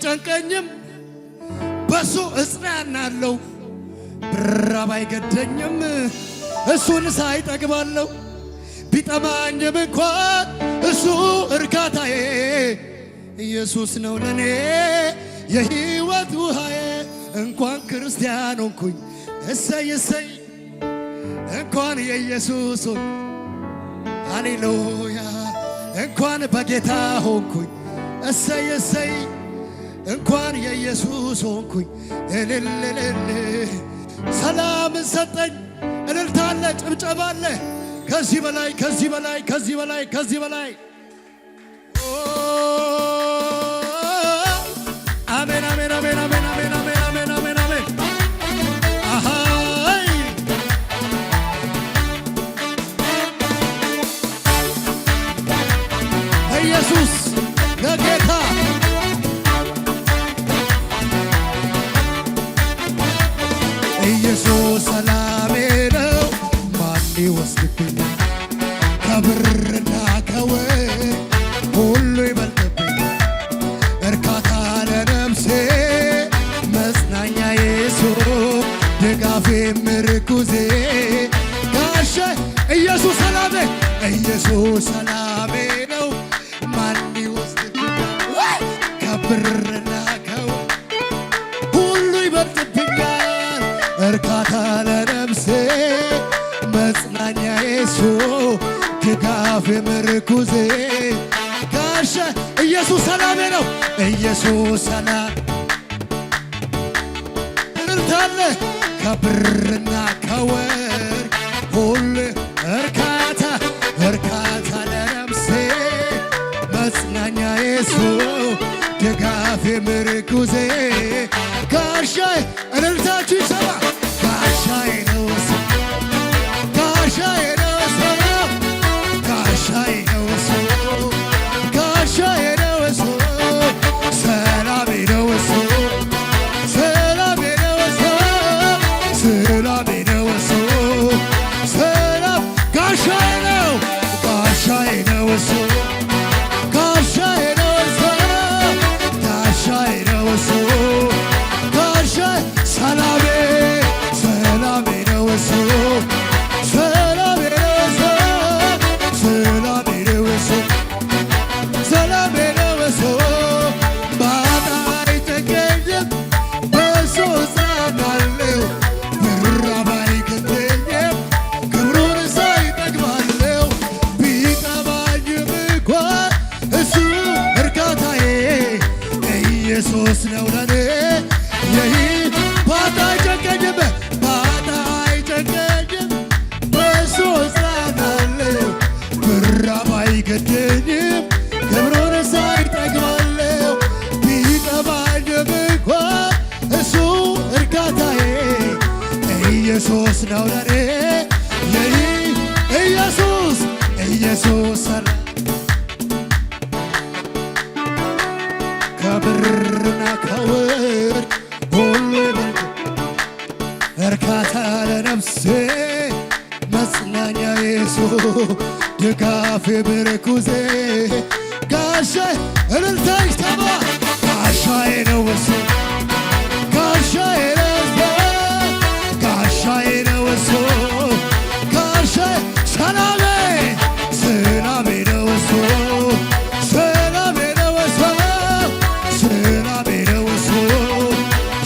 አይጨንቀኝም በሱ እጽናናለሁ ብራብ አይገደኝም እሱን ሳይጠግባለሁ ቢጠማኝም እንኳን እሱ እርካታዬ ኢየሱስ ነው ለኔ የሕይወት ውሃዬ እንኳን ክርስቲያን ሆንኩኝ እሰይ እሰይ እንኳን የኢየሱስ ሃሌሉያ እንኳን በጌታ ሆንኩኝ እሰይ እሰይ እንኳን የኢየሱስ ሆንኩኝ እልልልል ሰላምን ሰጠኝ እልልታለ ጭብጨባለ ከዚህ በላይ ከዚህ በላይ ከዚህ በላይ ከዚህ በላይ አሜን አሜን አሜን አሜን አሜን አሜን አሜን አሜን አሜን አሃይ ኢየሱስ ለጌታ ኢየሱስ ሰላሜ ነው ማን ይወስድብኛል ከብርና ከወርቅ ሁሉ ይበልጥብኛል እርካታ ለነፍሴ መጽናኛ ኢየሱስ ድጋፌ ምርኩዜ ጋሻ ኢየሱስ ሰላሜ ኢየሱስ ሰላሜ ነው ማን ይወስድብኛል ከብርና ከወርቅ ሁሉ ይበልጥብኛል እርካታ ለነፍሴ መጽናኛ ኢየሱስ ድጋፌ ምርኩዜ ጋሻ ኢየሱስ ሰላሜ ነው ኢየሱስ ሰላም እርታለ ከብርና ከወርቅ ሁሉ እርካታ እርካታ ለነፍሴ መጽናኛ ኢየሱስ ድጋፌ ምርኩዜ ጋሻ እልልታችሁ ይሰማ ጋሻዬ ነው ጋሻዬ ነው ጋሻዬ ነው ጋሻዬ ነው ሰላሜ ነው ሰላሜ ነው ሰላሜ ነው ሰላም ጋሻዬ ነው ጋሻዬ ነው ጋሻዬ ነው ጋሻዬ ነው ጋሻዬ ሰላሜ ሰላሜ ነው ሰላሜ ነው ሰላሜ ነው ሰላሜ ነው ባጣ አይጨንቀኝም በሱ እጽናናለሁ ብራብ አይገደኝም ክብሩን ሳይ እጠግባለሁ ቢጠማኝም እንኳን እሱ እርካታዬ ኢየሱስ ነው ለኔ ባጣ አይጨንቀኝም ባጣ አይጨንቀኝም በሱ እጽናናለሁ ብራብ አይገደኝም ክብሩን ሳይ እጠግባለሁ ቢጠማኝም እንኳን እሱ እርካታዬ ኢየሱስ ነው ለኔ ኢየሱስ ኢየሱስ ሰላም ከብርና ከወርቅ ሁሉ ይበልጥ እርካታ ለነፍሴ መጽናኛ ኢየሱስ ድጋፌ ምርኩዜ ጋሻ እልልታ ይሰማ ጋሻዬ ነው እሱ ጋሻዬ ነው ጋሻዬ ነው እሱ ጋሻዬ ሰላሜ ሰላሜ ነው እሱ ሰላሜ ነው እሱ ሰላሜ ነው እሱ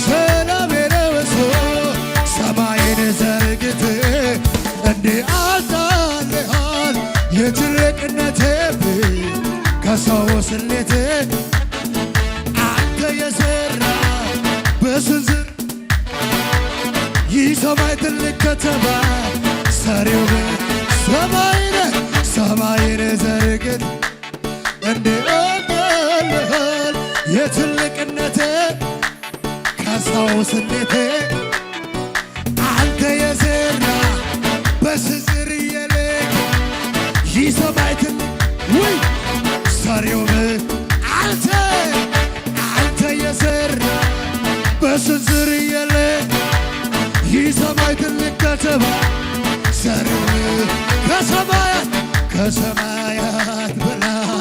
ሰላሜ ነው እሱ ሰማይን ዘርግተህ እንዲህ አጣልሃል የትልቅነቴ ከሰው ስሌት አንተ የሰራ በስንዝር ይህ ሰማይ ትልቅ ከተማ ሰሪው ሰማይን ዘርግተህ እንዲህ አጣልሃል የትልቅነቴ ከሰው ስሌት አንተ የሰራ በስንዝር የለክ ይህ ሰማይ ትልቅ ውይ ሰሪው አንተ የሰራ በስንዝር የለክ ይህ ሰማይ ትልቅ ከተማ ሰሪው ከሰማያት በላይ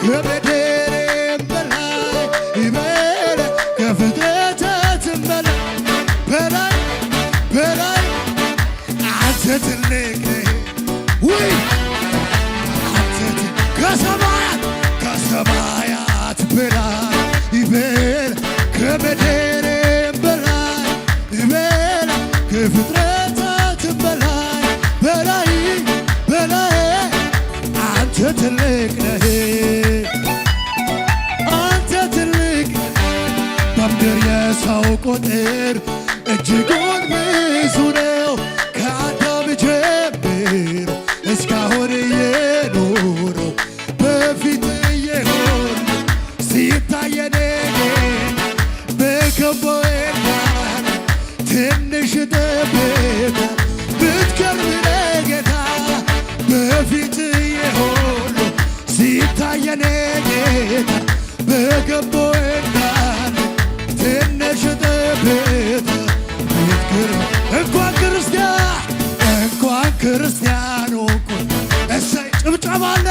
ከምድርም በላይ ትልቅ ነህ አንተ ትልቅ በምድር የሰው ቁጥር እጅጉን ብዙ ነው ከአዳም ጀምሮ እስካሁን የኖረው በፊት የሆነ ሲታየኔ በከቦዬና ትንሽ ጠብታ ብትገርም ጌታ በፊት የሆነ ሲታየኔ ጌታ በከቦዬና ትንሽ ጠብታ ብትገርም እንኳን ክርስቲያኑ እሰይ ጭብጨባ አለ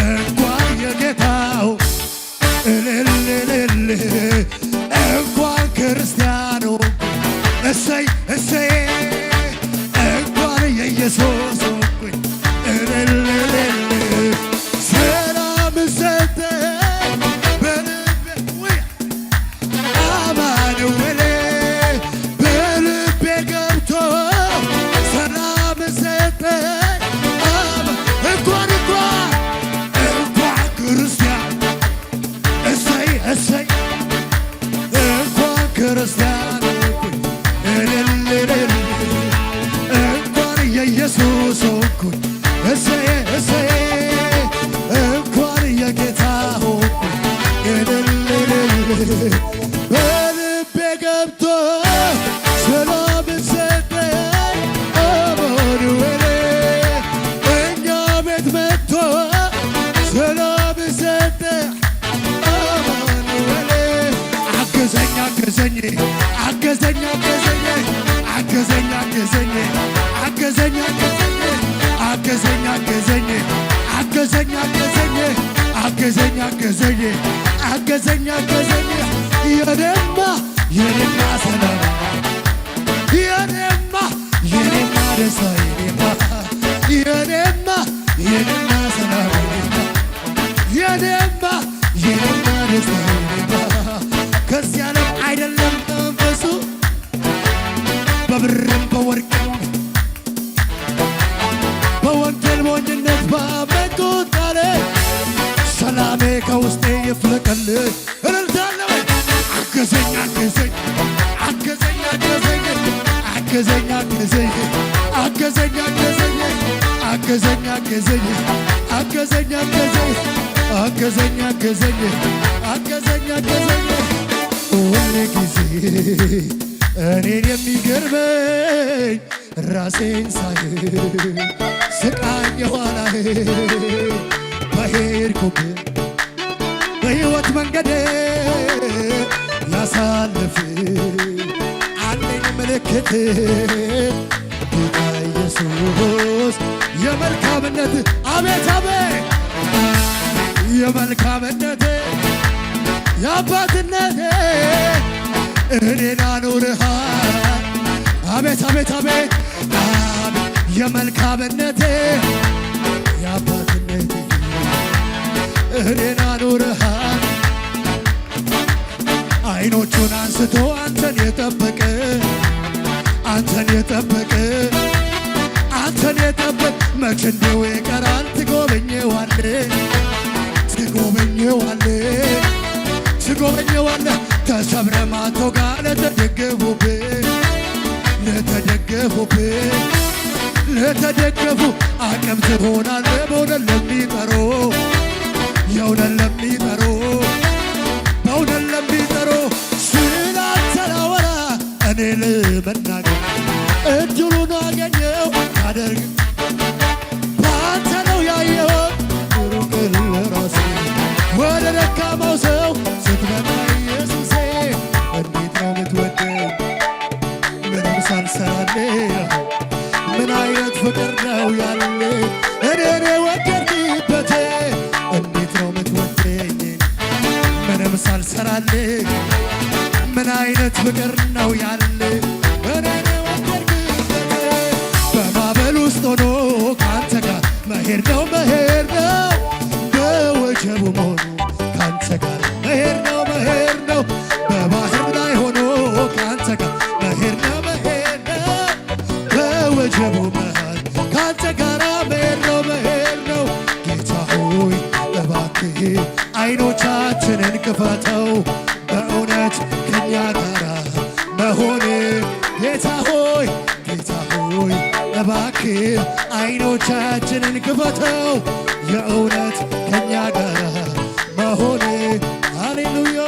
እንኳን የጌታው እልልልል እንኳን ክርስቲያኑ እሰይ እሰይ እንኳን የኢየሱስ ሆንኩኝ እልልልል ሰላም ሰጠኝ በልቤ ውይ አማኑኤል በልቤ ገብቶ ሰላም ሰጠኝ እንኳን ክርስቲያን እሰይ እሰይ እንኳን ክርስቲያን ሆንኩኝ እልልልል እንኳን የኢየሱስ ሆንኩኝ እሰይ እሰይ እንኳን የጌታ ሆንኩኝ እልልልል በልቤ ገብቶ ሰላም ሰጠኝ አማኑኤል እኛ ቤት መጥቶ ሰላም ሰጠኝ አማኑኤል አገዘኝ አገዘኝ አገዘኝ አገዘኝ አገዘኝ አገዘኝ አገዘኝ አገዘኝ አገዘኝ አገዘኝ አገዘኝ አገዘኝ አገዘኝ የኔማ ሰላም የኔማ ደስታ የኔማ ሰላም የኔማ ደስታ ከዚህ ዓለም አይደለም መንፈሱ በብርም በወርቅም በወንጌል ሞኝነት ባመንኩት ቃል ሰላሜ ከውስጤ ይፍለቀል እልልታለሁ አገዘኝ አገዘኝ አገዘኝ አገዘኝ አገዘኝ አገዘኝ አገዘኝ አገዘኝ አገዘኝ አገዘኝ አገዘኝ አገዘኝ አገዘኝ ሁል ጊዜ እኔን የሚገርመኝ ራሴን ሳይ ስቃኝ የኋላዬ በሄድኩበት በሕይወት መንገዴ ያሳልፍ አለኝ ምልክት ጌታ ኢየሱስ የመልካምነት አቤት አቤት የመልካምነት የአባትነት እኔን አኑርሃል አቤት አቤት አቤት የመልካምነት የአባትነት እኔን አኑርሃል አይኖቹን አንስቶ አንተን የጠበቀ አንተን የጠበቀ አንተን የጠበቀ መች እንዲሁ ይቀራል ትጎበኘዋለህ ትጎበኘዋለህ ትጎበኘዋለህ ተሰብረ ማቶ ጋር ለተደገፉ አቅም ትሆናለህ በእውነት ለሚጠሩ የእውነት ለሚጠሩ በእውነት ለሚጠሩ ስላንተ ላወራ እኔ ልመናገር እድሉን አገኘው ታደርግ በአንተ ነው ያየሁት ሩቅል ራሴ ወደ ደካማው ሰው ስትመጣ ኢየሱሴ እንዴት ነው ምትወደኝ ምንም ሳልሰራልህ ምን አይነት ፍቅር ነው ያለ እኔን የወደድክበት እንዴት ነው ምትወደኝ ምንም ሳልሰራልህ ምን አይነት ፍቅር ነው ያለ እኔን የወደድክበት በማዕበል ውስጥ ሆኖ ካንተ ጋር መሄድ ነው በወጀቡ ሆኖ ካንተ ጋር መሄድ ነው በባህር ላይ ሆኖ ካንተ ጋር መሄድ ነው በወጀቡ መሃል ካንተ ጋር መሄድ ነው ጌታ ሆይ ክፈተው በእውነት ከኛ ጋራ መሆን ጌታ ሆይ እባክህ አይኖቻችንን ክፈተው የእውነት ከኛ ጋራ መሆን ሃሌሉያ